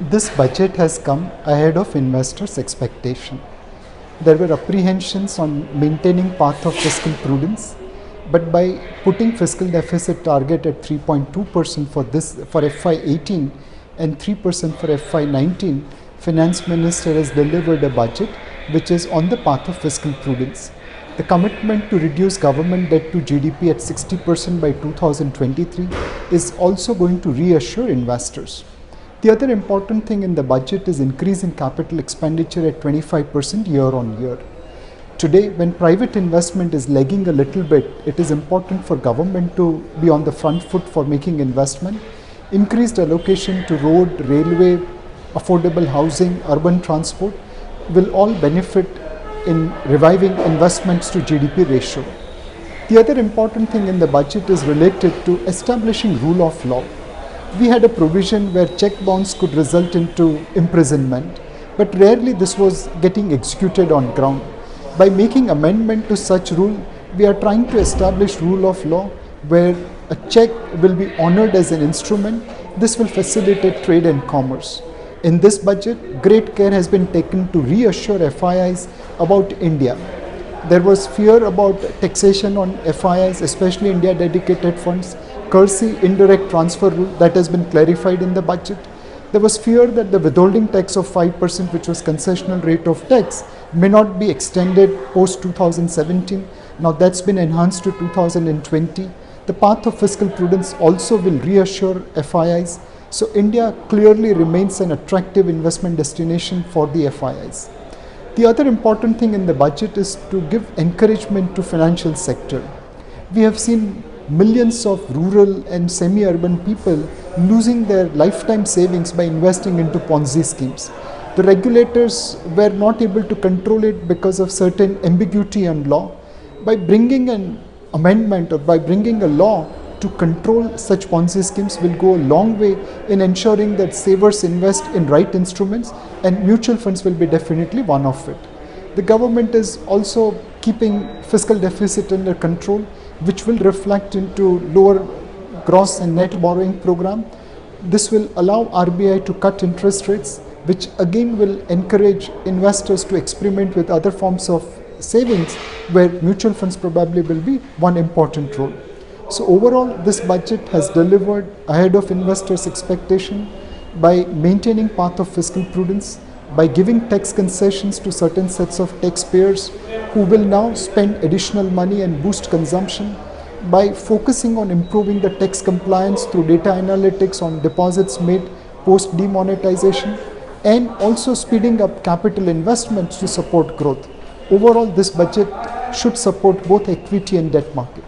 This budget has come ahead of investors' expectation. There were apprehensions on maintaining path of fiscal prudence, but by putting fiscal deficit target at 3.2% for FY18 and 3% for FY19, Finance Minister has delivered a budget which is on the path of fiscal prudence. The commitment to reduce government debt to GDP at 60% by 2023 is also going to reassure investors. The other important thing in the budget is increase in capital expenditure at 25% year on year. Today, when private investment is lagging a little bit, it is important for government to be on the front foot for making investment. Increased allocation to road, railway, affordable housing, urban transport will all benefit in reviving investments to GDP ratio. The other important thing in the budget is related to establishing rule of law. We had a provision where check bounce could result into imprisonment, but rarely this was getting executed on ground. By making amendment to such rule, we are trying to establish rule of law where a check will be honored as an instrument. This will facilitate trade and commerce. In this budget, great care has been taken to reassure FIIs about India. There was fear about taxation on FIIs, especially India dedicated funds, courtesy indirect transfer rule that has been clarified in the budget. There was fear that the withholding tax of 5%, which was concessional rate of tax, may not be extended post 2017. Now that's been enhanced to 2020. The path of fiscal prudence also will reassure FIIs. So India clearly remains an attractive investment destination for the FIIs. The other important thing in the budget is to give encouragement to financial sector. We have seen millions of rural and semi-urban people losing their lifetime savings by investing into Ponzi schemes. The regulators were not able to control it because of certain ambiguity in law. By bringing an amendment or by bringing a law to control such Ponzi schemes will go a long way in ensuring that savers invest in right instruments, and mutual funds will be definitely one of it. The government is also keeping fiscal deficit under control, which will reflect into lower gross and net borrowing program. This will allow RBI to cut interest rates, which again will encourage investors to experiment with other forms of savings where mutual funds probably will be one important role. So overall, this budget has delivered ahead of investors' expectation by maintaining path of fiscal prudence, by giving tax concessions to certain sets of taxpayers who will now spend additional money and boost consumption, by focusing on improving the tax compliance through data analytics on deposits made post demonetization, and also speeding up capital investments to support growth. Overall, this budget should support both equity and debt market.